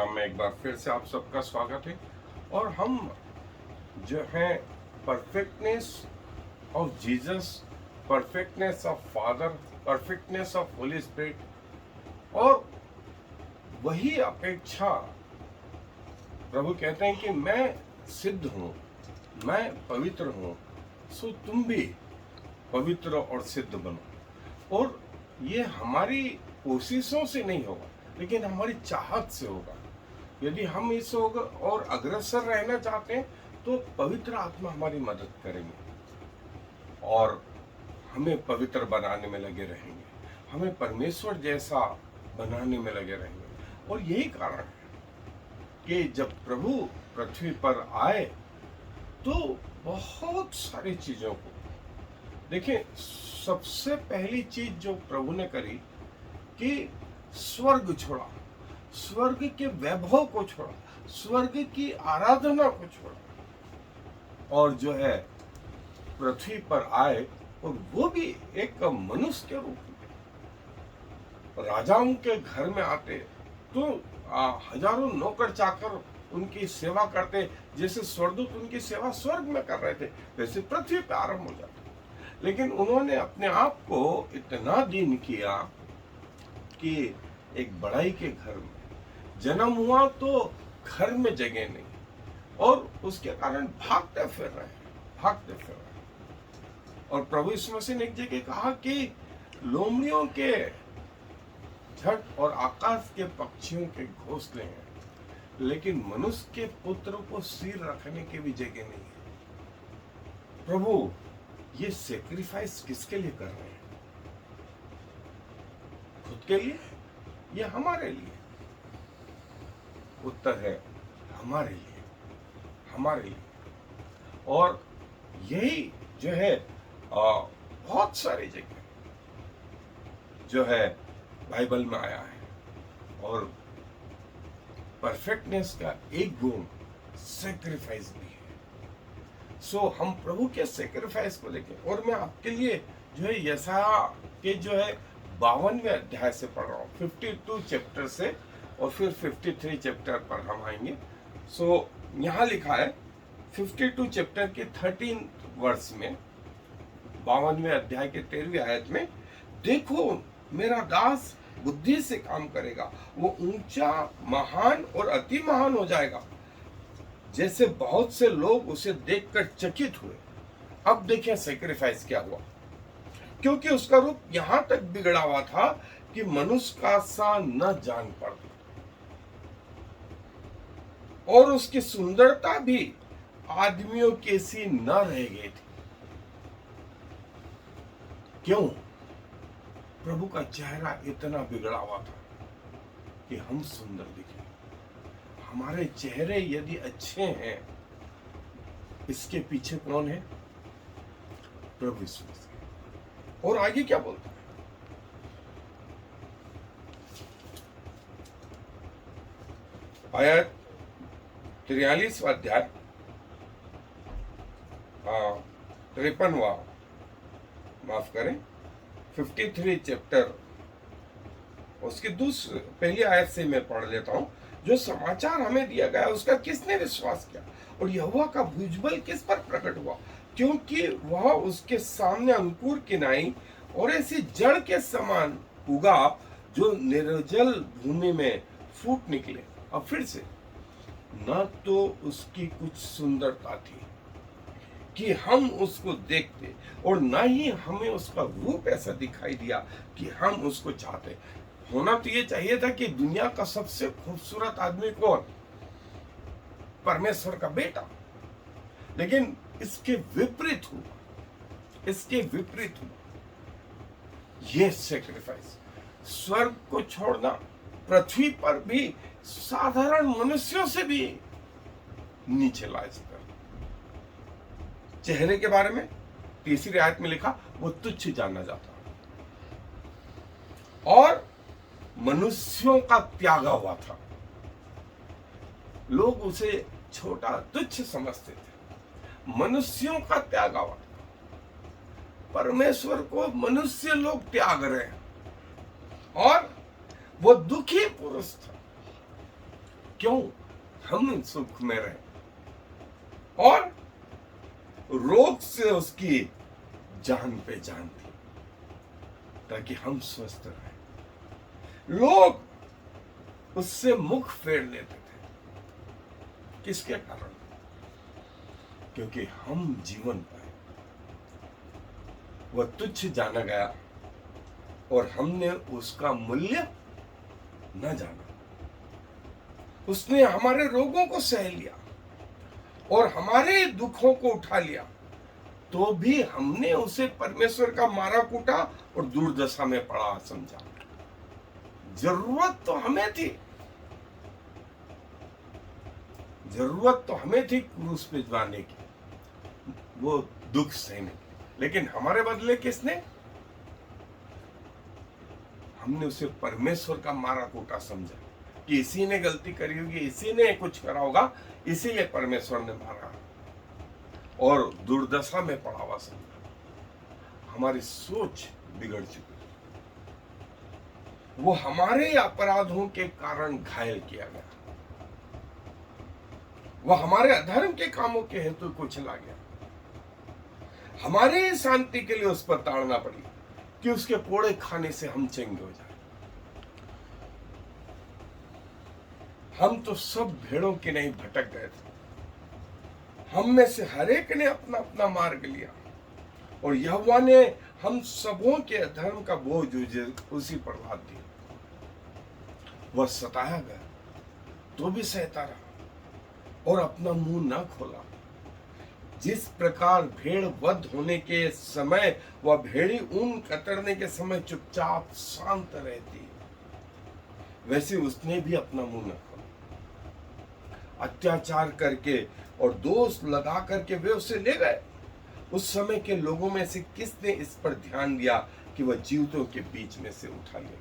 Programme में एक बार फिर से आप सबका स्वागत है। और हम जो है perfectness of Jesus, perfectness of father, perfectness of Holi spirit, और वही अपेक्षा प्रभु कहते हैं कि मैं सिद्ध हूँ, मैं पवित्र हूँ, सो तुम भी पवित्र और सिद्ध बनो। और ये हमारी कोशिशों से नहीं होगा, लेकिन हमारी चाहत से होगा। यदि हम इस और अग्रसर रहना चाहते हैं तो पवित्र आत्मा हमारी मदद करेंगे और हमें पवित्र बनाने में लगे रहेंगे, हमें परमेश्वर जैसा बनाने में लगे रहेंगे। और यही कारण है कि जब प्रभु पृथ्वी पर आए तो बहुत सारी चीजों को देखिए। सबसे पहली चीज जो प्रभु ने करी कि स्वर्ग छोड़ा, स्वर्ग के वैभव को छोड़ा, स्वर्ग की आराधना को छोड़ा और जो है पृथ्वी पर आए, और वो भी एक मनुष्य के रूप में। राजाओं के घर में आते तो हजारों नौकर चाकर उनकी सेवा करते, जैसे स्वर्गदूत उनकी सेवा स्वर्ग में कर रहे थे, वैसे पृथ्वी पर आरंभ हो जाते। लेकिन उन्होंने अपने आप को इतना दीन किया कि एक बड़ाई के घर में जन्म हुआ तो घर में जगह नहीं, और उसके कारण भागते फिर रहे और प्रभु यीशु मसीह ने एक जगह कहा कि लोमड़ियों के झट और आकाश के पक्षियों के घोंसले हैं, लेकिन मनुष्य के पुत्र को सिर रखने की भी जगह नहीं है। प्रभु ये सेक्रीफाइस किसके लिए कर रहे हैं? खुद के लिए या हमारे लिए? उत्तर है हमारे लिए, हमारे लिए। और यही जो है बहुत सारी जगह जो है बाइबल में आया है। और परफेक्टनेस का एक गुण सेक्रीफाइस भी है। सो हम प्रभु के सेक्रीफाइस को देखें। और मैं आपके लिए जो है यशायाह के जो है 52वें अध्याय से पढ़ रहा हूँ, 52 चैप्टर से, और फिर 53 चैप्टर पर हम आएंगे। सो यहाँ लिखा है 52 चैप्टर के 13 वर्ष में, 52वें अध्याय के 13वीं आयत में, देखो मेरा दास बुद्धि से काम करेगा, वो ऊंचा, महान और अति महान हो जाएगा, जैसे बहुत से लोग उसे देखकर चकित हुए। अब देखें सेक्रीफाइस क्या हुआ, क्योंकि उसका रूप यहां तक बिगड़ा हुआ था कि मनुष्य का सा न जान पड़ता, और उसकी सुंदरता भी आदमियों की सी न रह गई थी। क्यों? प्रभु का चेहरा इतना बिगड़ा हुआ था कि हम सुंदर दिखे। हमारे चेहरे यदि अच्छे हैं, इसके पीछे कौन है? प्रभु यीशु मसीह। और आगे क्या बोलता है? आयत 43 अध्याय 53वां, माफ करें, 53 चैप्टर, उसकी पहली आयत से मैं पढ़ लेता हूं। जो समाचार हमें दिया गया उसका किसने विश्वास किया, और यहोवा का भुजबल किस पर प्रकट हुआ? क्योंकि वह उसके सामने अंकुर किनाई और ऐसी जड़ के समान उगा जो निर्जल भूमि में फूट निकले। अब फिर से, न तो उसकी कुछ सुंदरता थी कि हम उसको देखते, और न ही हमें उसका रूप ऐसा दिखाई दिया कि हम उसको चाहते। होना तो ये चाहिए था कि दुनिया का सबसे खूबसूरत आदमी कौन? परमेश्वर का बेटा। लेकिन इसके विपरीत हुआ, इसके विपरीत हुआ ये सेक्रीफाइस। स्वर्ग को छोड़ना, पृथ्वी पर भी साधारण मनुष्यों से भी नीचे ला इसका। चेहरे के बारे में 3री आयत में लिखा, वो तुच्छ जाना जाता, और मनुष्यों का त्यागा हुआ था। लोग उसे छोटा तुच्छ समझते थे। मनुष्यों का त्यागा हुआ था। परमेश्वर को मनुष्य लोग त्याग रहे हैं, और वो दुखी पुरुष था। क्यों हम सुख में रहे। और रोग से उसकी जान पे जान थी ताकि हम स्वस्थ रहें। लोग उससे मुख फेर लेते थे। किसके कारण? क्योंकि हम जीवन पाए। वह तुच्छ जाना गया और हमने उसका मूल्य न जाना। उसने हमारे रोगों को सह लिया और हमारे दुखों को उठा लिया, तो भी हमने उसे परमेश्वर का मारा कूटा और दुर्दशा में पड़ा समझा। जरूरत तो हमें थी, जरूरत तो हमें थी क्रूस पे भिजवाने की, वो दुख सहने की, लेकिन हमारे बदले किसने? हमने उसे परमेश्वर का मारा कूटा समझा कि इसी ने गलती करी होगी, इसी ने कुछ करा होगा, इसीलिए परमेश्वर ने मारा और दुर्दशा में पड़ा हुआ समझा। हमारी सोच बिगड़ चुकी। वो हमारे अपराधों के कारण घायल किया गया, वह हमारे अधर्म के कामों के हेतु कुचला गया। हमारे शांति के लिए उस पर ताड़ना पड़ी कि उसके कोड़े खाने से हम चंगे हो जाए। हम तो सब भेड़ों के नहीं भटक गए थे। हम में से हर एक ने अपना अपना मार्ग लिया और यहोवा ने हम सबों के अधर्म का बोझ उसी पर लाद दिया। वह सताया गया तो भी सहता रहा और अपना मुंह न खोला। जिस प्रकार भेड़ वध होने के समय वह भेड़ी ऊन कतरने के समय चुपचाप शांत रहती, वैसे उसने भी अपना मुंह न खोला। अत्याचार करके और दोष लगा करके वे उसे ले गए। उस समय के लोगों में से किसने इस पर ध्यान दिया कि वह जीवितों के बीच में से उठा ले?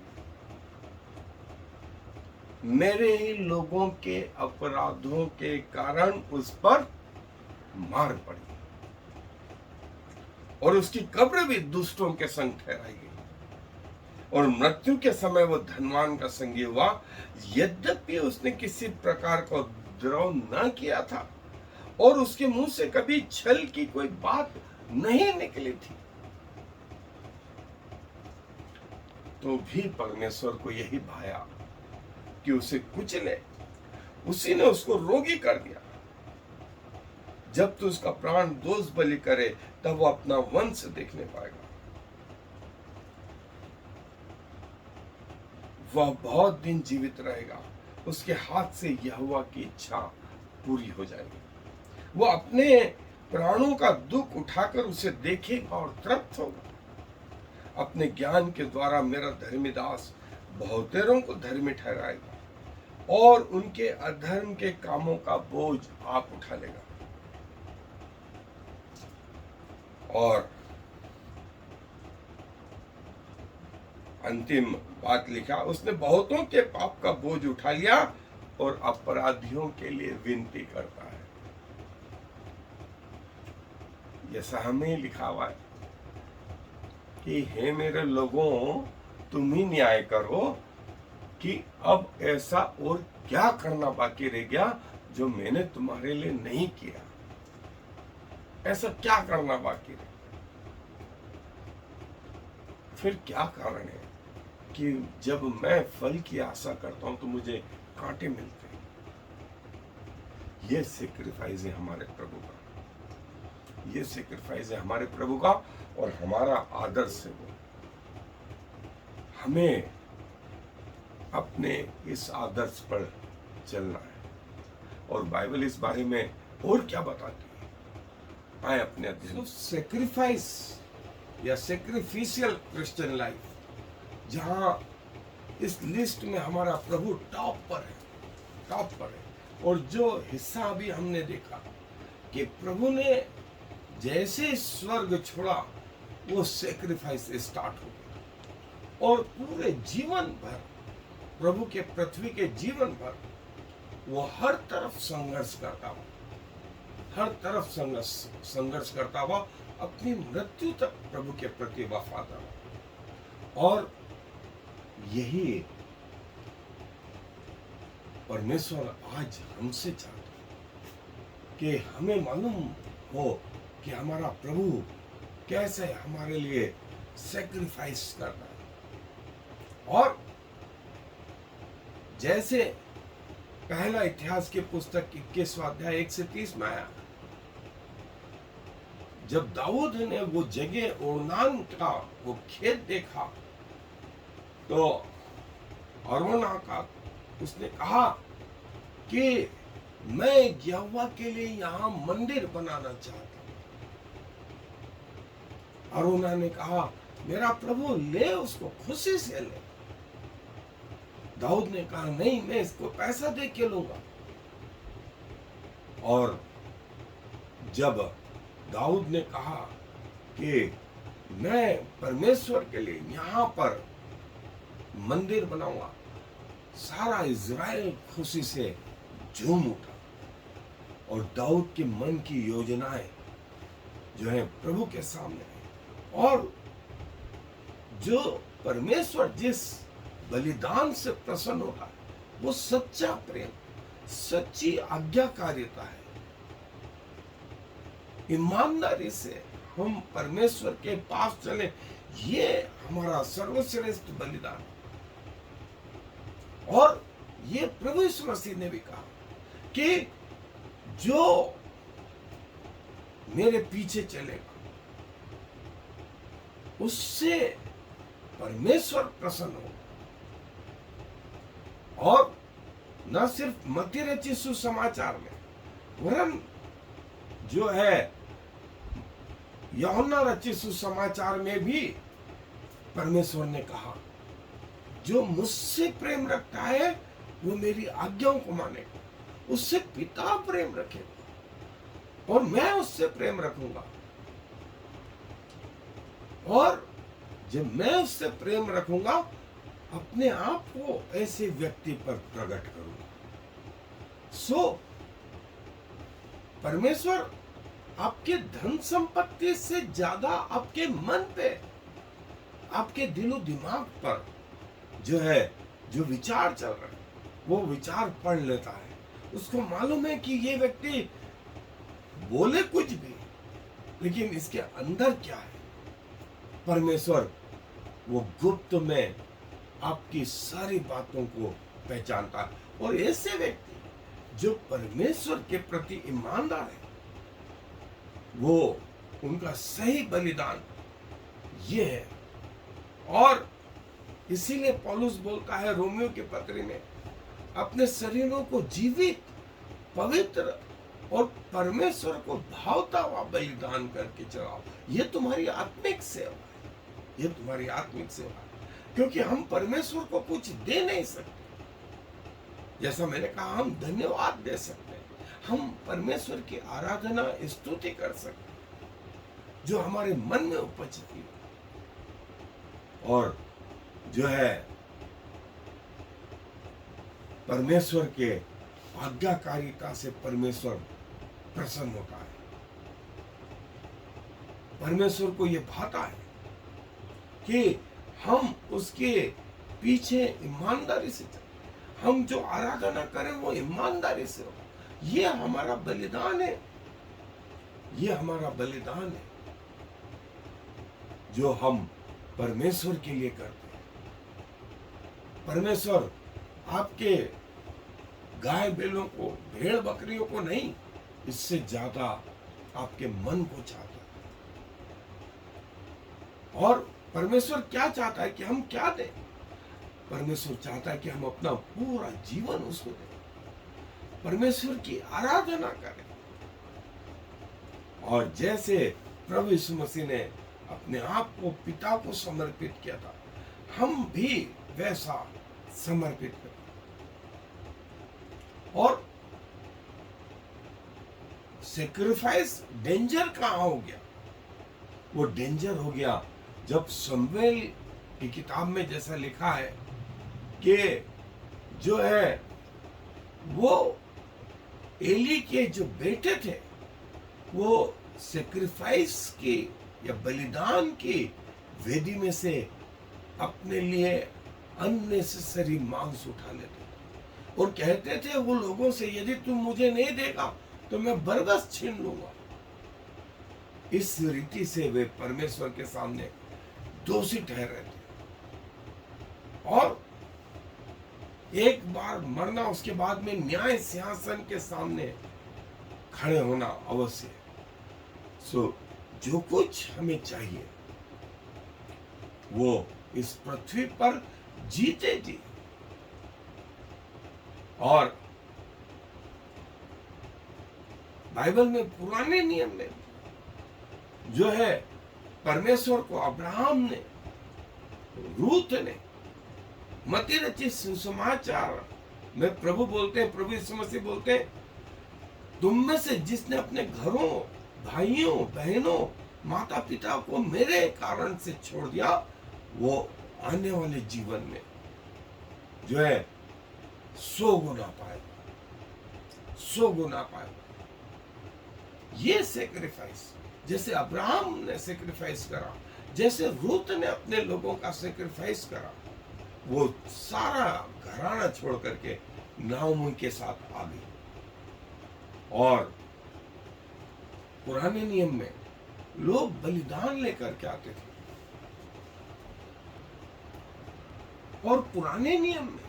मेरे ही लोगों के अपराधों के कारण उस पर मार पड़ी और उसकी कब्र भी दुष्टों के संग ठहराई गई और मृत्यु के समय वो धनवान का संगी हुआ, यद्यपि उसने किसी प्रकार का द्रोह न किया था और उसके मुंह से कभी छल की कोई बात नहीं निकली थी। तो भी परमेश्वर को यही भाया कि उसे कुचले। उसी ने उसको रोगी कर दिया। जब तो उसका प्राण दोष बलि करे तब वो अपना वंश देखने पाएगा। वह बहुत दिन जीवित रहेगा। उसके हाथ से यहोवा की इच्छा पूरी हो जाएगी। वो अपने प्राणों का दुख उठाकर उसे देखेगा और तृप्त होगा। अपने ज्ञान के द्वारा मेरा धर्मी दास बहुतेरों को धर्मी ठहराएगा और उनके अधर्म के कामों का बोझ आप उठा लेगा। और अंतिम बात लिखा, उसने बहुतों के पाप का बोझ उठा लिया और अपराधियों के लिए विनती करता है। जैसा हमें लिखा हुआ है कि हे मेरे लोगों, तुम ही न्याय करो कि अब ऐसा और क्या करना बाकी रह गया जो मैंने तुम्हारे लिए नहीं किया। ऐसा क्या करना बाकी रह? फिर क्या कारण है कि जब मैं फल की आशा करता हूं तो मुझे कांटे मिलते हैं? ये सेक्रीफाइस है हमारे प्रभु का, ये सेक्रीफाइस है हमारे प्रभु का और हमारा आदर्श है वो। हमें अपने इस आदर्श पर चलना है। और बाइबल इस बारे में और क्या बताती है, आए अपने अध्ययन। सेक्रीफाइस या सेक्रीफिशियल क्रिश्चियन लाइफ, जहां इस लिस्ट में हमारा प्रभु टॉप पर है। और जो हिस्सा अभी हमने देखा कि प्रभु ने जैसे स्वर्ग छोड़ा वो सेक्रीफाइस स्टार्ट हो गया और पूरे जीवन भर प्रभु के पृथ्वी के जीवन भर वो हर तरफ संघर्ष करता हुआ अपनी मृत्यु तक प्रभु के प्रति वफादार। और यही परमेश्वर आज हमसे चाहता है कि हमें मालूम हो कि हमारा प्रभु कैसे हमारे लिए सेक्रीफाइस करता है। और जैसे पहला इतिहास की पुस्तक 21वां अध्याय 1 से 30 में आया, जब दाऊद ने वो जगह ओर्नान का वो खेत देखा तो अरोना का उसने कहा कि मैं यहोवा के लिए यहाँ मंदिर बनाना चाहता हूँ। अरोना ने कहा मेरा प्रभु ले उसको, खुशी से ले। दाऊद ने कहा नहीं, मैं इसको पैसा दे के लूंगा। और जब दाऊद ने कहा कि मैं परमेश्वर के लिए यहाँ पर मंदिर बनाऊंगा, सारा इज़राइल खुशी से झूम उठा। और दाऊद के मन की योजनाएं जो है प्रभु के सामने है। और जो परमेश्वर जिस बलिदान से प्रसन्न होता है वो सच्चा प्रेम, सच्ची आज्ञाकारिता है। ईमानदारी से हम परमेश्वर के पास चले, ये हमारा सर्वश्रेष्ठ बलिदान। और ये प्रभु यीशु मसीह ने भी कहा कि जो मेरे पीछे चलेगा उससे परमेश्वर प्रसन्न होगा। और न सिर्फ मत्ती रचित सुसमाचार में, वरन जो है यूहन्ना रचित सुसमाचार में भी परमेश्वर ने कहा जो मुझसे प्रेम रखता है वो मेरी आज्ञाओं को मानेगा, उससे पिता प्रेम रखेगा और मैं उससे प्रेम रखूंगा। और जब मैं उससे प्रेम रखूंगा अपने आप को ऐसे व्यक्ति पर प्रकट करूंगा। सो परमेश्वर आपके धन संपत्ति से ज्यादा आपके मन पे, आपके दिलो दिमाग पर जो है जो विचार चल रहा है वो विचार पढ़ लेता है। उसको मालूम है कि ये व्यक्ति बोले कुछ भी लेकिन इसके अंदर क्या है। परमेश्वर वो गुप्त में आपकी सारी बातों को पहचानता है। और ऐसे व्यक्ति जो परमेश्वर के प्रति ईमानदार है वो उनका सही बलिदान ये है। और इसीलिए पौलुस बोलता है रोमियो के पत्री में, अपने शरीरों को जीवित, पवित्र और परमेश्वर को भावता हुआ बलिदान करके चलाओ। ये तुम्हारी आत्मिक सेवा है, ये तुम्हारी आत्मिक सेवा है। क्योंकि हम परमेश्वर को कुछ दे नहीं सकते। जैसा मैंने कहा, हम धन्यवाद दे सकते हैं, हम परमेश्वर की आराधना स्तुति कर सकते हैं जो हमारे मन में उपजती है। और जो है परमेश्वर के आज्ञाकारिता से परमेश्वर प्रसन्न होता है। परमेश्वर को यह भाता है कि हम उसके पीछे ईमानदारी से चलें, हम जो आराधना करें वो ईमानदारी से हो। ये हमारा बलिदान है, ये हमारा बलिदान है जो हम परमेश्वर के लिए करते हैं। परमेश्वर आपके गाय बैलों को, भेड़ बकरियों को नहीं, इससे ज्यादा आपके मन को चाहता है। और परमेश्वर क्या चाहता है कि हम क्या दें? परमेश्वर चाहता है कि हम अपना पूरा जीवन उसको दें, परमेश्वर की आराधना करें। और जैसे प्रभु यीशु मसीह ने अपने आप को पिता को समर्पित किया था, हम भी वैसा समर्पित करें। और सेक्रीफाइस डेंजर कहां हो गया? वो डेंजर हो गया जब शमूएल की किताब में जैसा लिखा है कि जो है वो एली के जो बेटे थे वो सेक्रीफाइस की या बलिदान की वेदी में से अपने लिए अननेसेसरी मांस उठा लेते थे। और कहते थे वो लोगों से, यदि तुम मुझे नहीं देगा तो मैं बरबस छीन लूंगा। इस रीति से वे परमेश्वर के सामने दोषी ठहरे थे और एक बार मरना, उसके बाद में न्याय सिंहासन के सामने खड़े होना अवश्य। सो जो कुछ हमें चाहिए वो इस पृथ्वी पर जीते जी, और बाइबल में पुराने नियम में जो है परमेश्वर को अब्राहम ने, रूत ने, मती रचित सुसमाचार में प्रभु बोलते हैं, प्रभु यीशु मसीह बोलते हैं, तुम में से जिसने अपने घरों, भाइयों, बहनों, माता पिता को मेरे कारण से छोड़ दिया, वो आने वाले जीवन में जो है 100 गुना पाएगा, 100 गुना पाएगा। ये सेक्रीफाइस, जैसे अब्राहम ने सेक्रीफाइस करा, जैसे रूत ने अपने लोगों का सेक्रीफाइस करा, वो सारा घराना छोड़ करके नाओमी के साथ आ गई। और पुराने नियम में लोग बलिदान लेकर के आते थे, और पुराने नियम में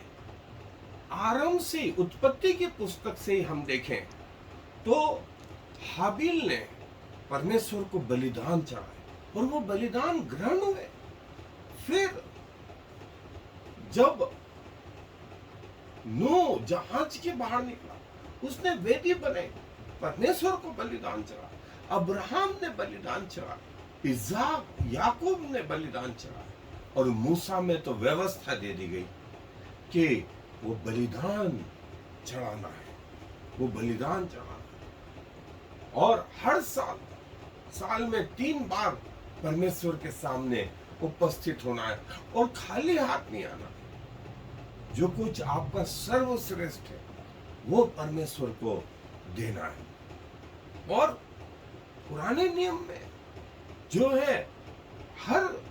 आरंभ से, उत्पत्ति की पुस्तक से हम देखें तो हाबिल ने परमेश्वर को बलिदान चढ़ाया और वो बलिदान ग्रहण हुए। फिर जब नूह जहाज के बाहर निकला, उसने वेदी बनाई, परमेश्वर को बलिदान चढ़ाया, अब्राहम ने बलिदान चढ़ाया, इज़ाक, याकूब ने बलिदान चढ़ाया, और मूसा में तो व्यवस्था दे दी गई कि वो बलिदान चढ़ाना है, वो बलिदान चढ़ाना है। और हर साल में 3 बार परमेश्वर के सामने उपस्थित होना है और खाली हाथ नहीं आना। जो कुछ आपका सर्वश्रेष्ठ है वो परमेश्वर को देना है। और पुराने नियम में जो है, हर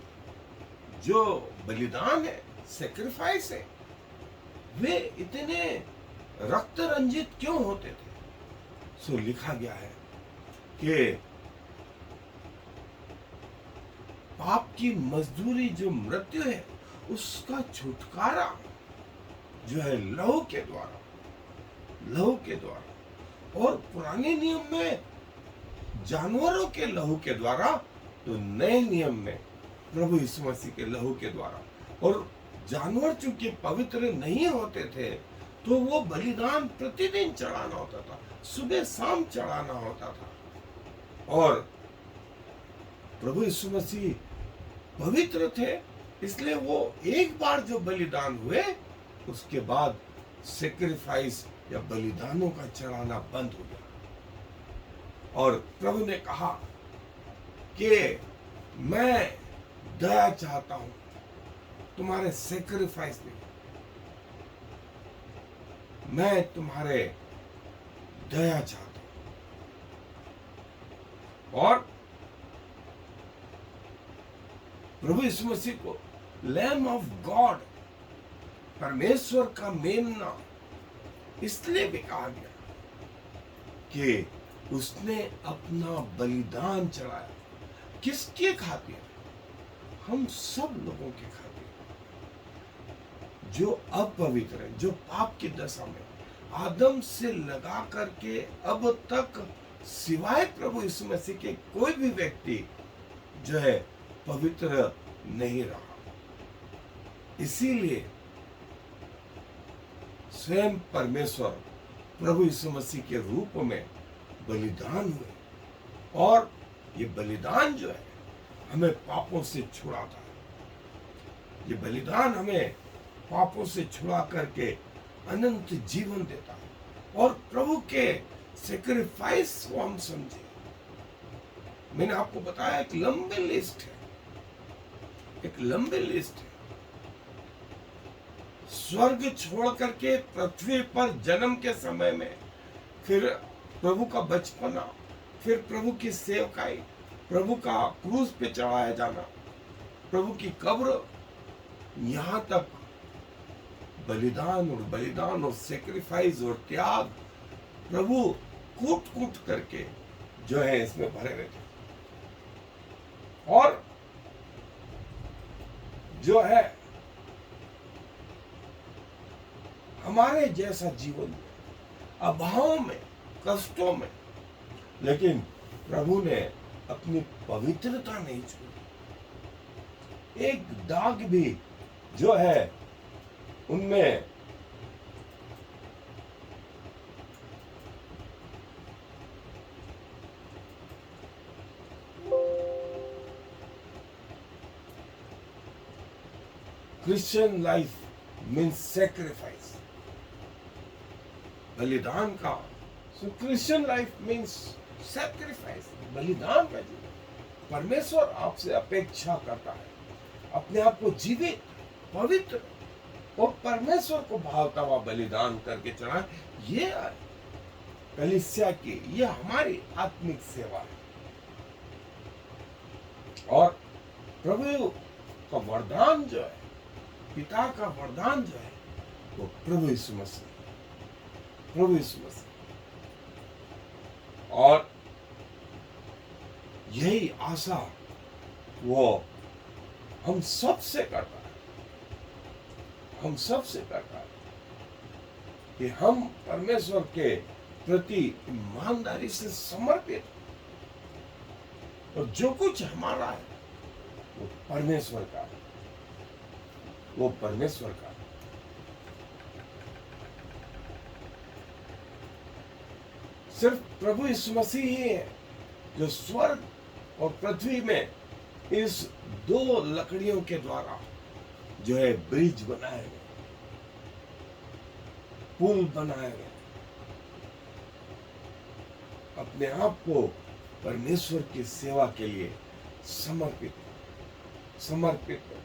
जो बलिदान है, सेक्रीफाइस है, वे इतने रक्त रंजित क्यों होते थे? सो लिखा गया है कि पाप की मजदूरी जो मृत्यु है, उसका छुटकारा जो है लहू के द्वारा, लहू के द्वारा। और पुराने नियम में जानवरों के लहू के द्वारा, तो नए नियम में प्रभु यीशु मसीह के लहू के द्वारा। और जानवर चूंकि पवित्र नहीं होते थे, तो वो बलिदान प्रतिदिन चढ़ाना होता था, सुबह शाम चढ़ाना होता था। और प्रभु यीशु मसीह पवित्र थे, इसलिए वो एक बार जो बलिदान हुए, उसके बाद सेक्रीफाइस या बलिदानों का चढ़ाना बंद हो गया। और प्रभु ने कहा कि मैं दया चाहता हूं, तुम्हारे सेक्रीफाइस नहीं, मैं तुम्हारे दया चाहता हूं। और प्रभु यीशु मसीह को लैम ऑफ गॉड, परमेश्वर का मेमना, इसलिए भी कहा गया कि उसने अपना बलिदान चढ़ाया। किसके खातिर? हम सब लोगों के खातिर जो अपवित्र है, जो पाप की दशा में आदम से लगा करके अब तक सिवाय प्रभु यीशु मसीह के कोई भी व्यक्ति जो है पवित्र नहीं रहा। इसीलिए स्वयं परमेश्वर प्रभु यीशु मसीह के रूप में बलिदान हुए, और ये बलिदान जो है हमें पापों से छुड़ाता है। ये बलिदान हमें पापों से छुड़ा करके अनंत जीवन देता है। और प्रभु के सेक्रीफाइस को हम समझे। मैंने आपको बताया एक लंबी लिस्ट है, एक लंबी लिस्ट है। स्वर्ग छोड़ करके पृथ्वी पर जन्म के समय में, फिर प्रभु का बचपना, फिर प्रभु की सेवकाई, प्रभु का क्रूस पे चढ़ाया जाना, प्रभु की कब्र, यहाँ तक बलिदान और सेक्रीफाइस और त्याग प्रभु कूट कूट करके जो है इसमें भरे रहते, और जो है हमारे जैसा जीवन में, अभाव में, कष्टों में, लेकिन प्रभु ने अपनी पवित्रता नहीं छोड़ी। एक दाग भी जो है उनमें क्रिश्चियन लाइफ मीन्स सेक्रीफाइस, बलिदान का। सो क्रिश्चियन लाइफ मीन्स सेक्रीफाइस, बलिदान का जीवन। परमेश्वर आपसे अपेक्षा करता है अपने आप को जीवित, पवित्र और परमेश्वर को भावता हुआ बलिदान करके चढ़ाएं। ये कलीसिया की, ये हमारी आत्मिक सेवा है। और प्रभु का वरदान जो है, पिता का वरदान जो है, वो प्रभु यीशु मसीह, प्रभु यीशु मसीह। और यही आशा वो हम सब से करता है, हम सब से करता है कि हम परमेश्वर के प्रति ईमानदारी से समर्पित, और जो कुछ हमारा है वो परमेश्वर का है, वो परमेश्वर का है। सिर्फ प्रभु यीशु मसीह ही है जो स्वर्ग और पृथ्वी में इस दो लकड़ियों के द्वारा जो है ब्रिज बनाए गए, पुल बनाए गए, अपने आप को परमेश्वर की सेवा के लिए समर्पित कर।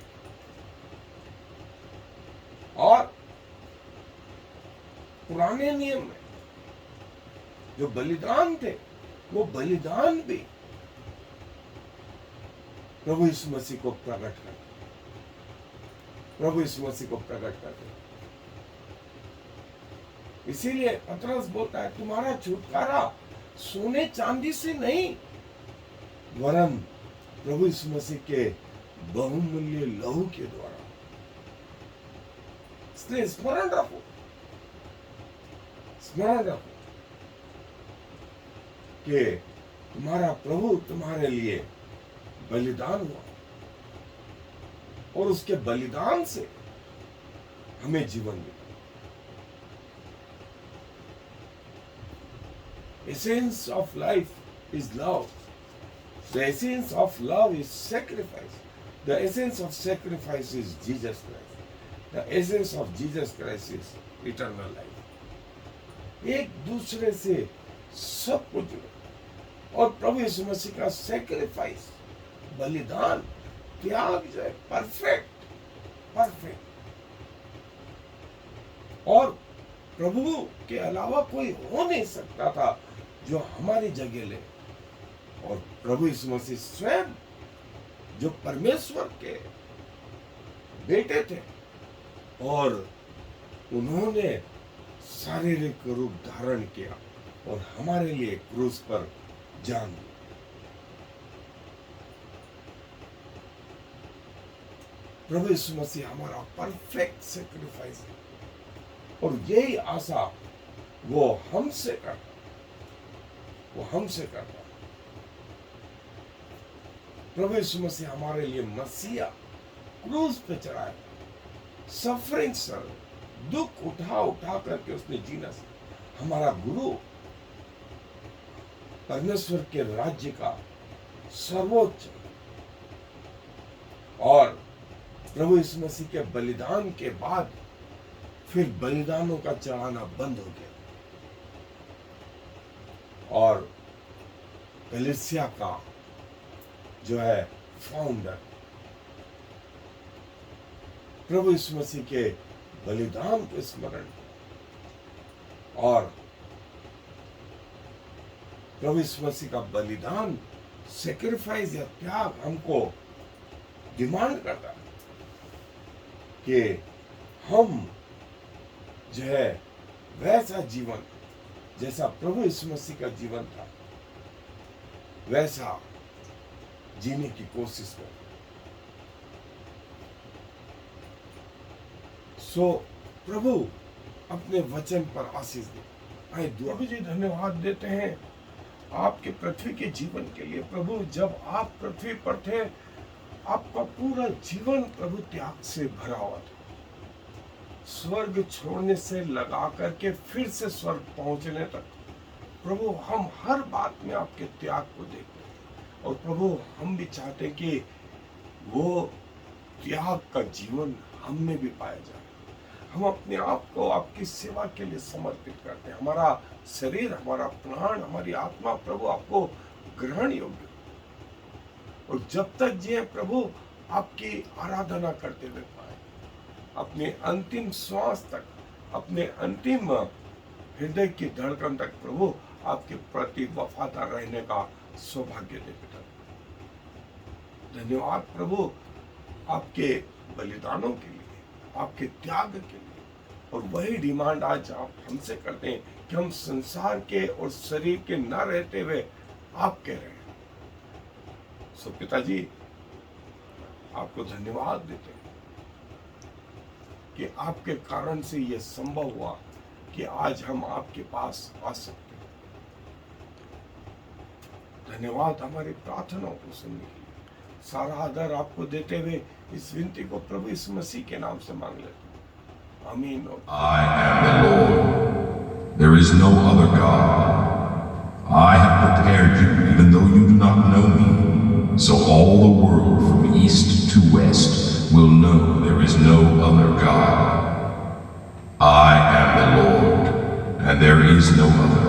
और पुराने नियम में जो बलिदान थे, वो बलिदान भी प्रभु यीशु मसीह को प्रकट करते, प्रभु यीशु मसीह को प्रकट करते। इसीलिए पतरस बोलता है, तुम्हारा छुटकारा सोने चांदी से नहीं, वरन प्रभु यीशु मसीह के बहुमूल्य लहू के द्वारा। इसलिए स्मरण रखो, स्मरण रखो कि तुम्हारा प्रभु तुम्हारे लिए बलिदान हुआ, और उसके बलिदान से हमें जीवन मिला। Essence of life is love. The essence of love is sacrifice. The essence of sacrifice is Jesus Christ. The essence of Jesus Christ is eternal life. एक दूसरे से सब कुछ जुड़े, और प्रभु यीशु मसीह का सैक्रिफाइस, बलिदान, त्याग जो है परफेक्ट, परफेक्ट। और प्रभु के अलावा कोई हो नहीं सकता था जो हमारी जगह ले। और प्रभु यीशु मसीह स्वयं जो परमेश्वर के बेटे थे, और उन्होंने शारीरिक रूप धारण किया और हमारे लिए क्रूस पर जान दी। प्रभु यीशु मसीह हमारा परफेक्ट सैक्रिफाइस है, और यही आशा वो हमसे करता, वो हमसे करता। प्रभु यीशु मसीह हमारे लिए मसीहा क्रूस पे चढ़ाया, सफरिंग सर, दुख उठा उठा करके उसने जीना सीखा। हमारा गुरु परमेश्वर के राज्य का सर्वोच्च, और प्रभु यीशु मसीह के बलिदान के बाद फिर बलिदानों का चढ़ाना बंद हो गया, और कलीसिया का जो है फाउंडर प्रभु यीशु मसीह के बलिदान को स्मरण, और प्रभु यीशु मसीह का बलिदान, सैक्रिफाइस या त्याग हमको डिमांड करता है कि हम जो है वैसा जीवन जैसा प्रभु यीशु मसीह का जीवन था वैसा जीने की कोशिश करो। सो प्रभु अपने वचन पर आशीष दे। आए दुआ। प्रभु जी धन्यवाद देते हैं आपके पृथ्वी के जीवन के लिए। प्रभु जब आप पृथ्वी पर थे आपका पूरा जीवन प्रभु त्याग से भरा हुआ था। स्वर्ग छोड़ने से लगा करके फिर से स्वर्ग पहुंचने तक प्रभु हम हर बात में आपके त्याग को देखते हैं। और प्रभु हम भी चाहते हैं कि वो त्याग का जीवन हम में भी पाया जाए। हम अपने आप को आपकी सेवा के लिए समर्पित करते हैं। हमारा शरीर, हमारा प्राण, हमारी आत्मा प्रभु आपको ग्रहण योग्य। और जब तक जिए प्रभु आपकी आराधना करते हुए पाए, अपने अंतिम श्वास तक, अपने अंतिम हृदय की धड़कन तक प्रभु आपके प्रति वफादार रहने का सौभाग्य दे पिता। धन्यवाद प्रभु आपके बलिदानों के लिए, आपके त्याग के लिए। और वही डिमांड आज आप हमसे करते हैं कि हम संसार के और शरीर के न रहते हुए आप कह रहे हैं। सो पिताजी आपको धन्यवाद देते हैं कि आपके कारण से यह संभव हुआ कि आज हम आपके पास आ सकते हैं। धन्यवाद हमारी प्रार्थनाओं को सुनने के लिए। सारा आदर आपको देते हुए इस विनती को प्रभु यीशु मसीह के नाम से मांग लेते हैं। आमीन। I am the Lord. There is no other God. I have prepared you even though you do not know me. So all the world from east to west will know there is no other God. I am the Lord, and there is no other.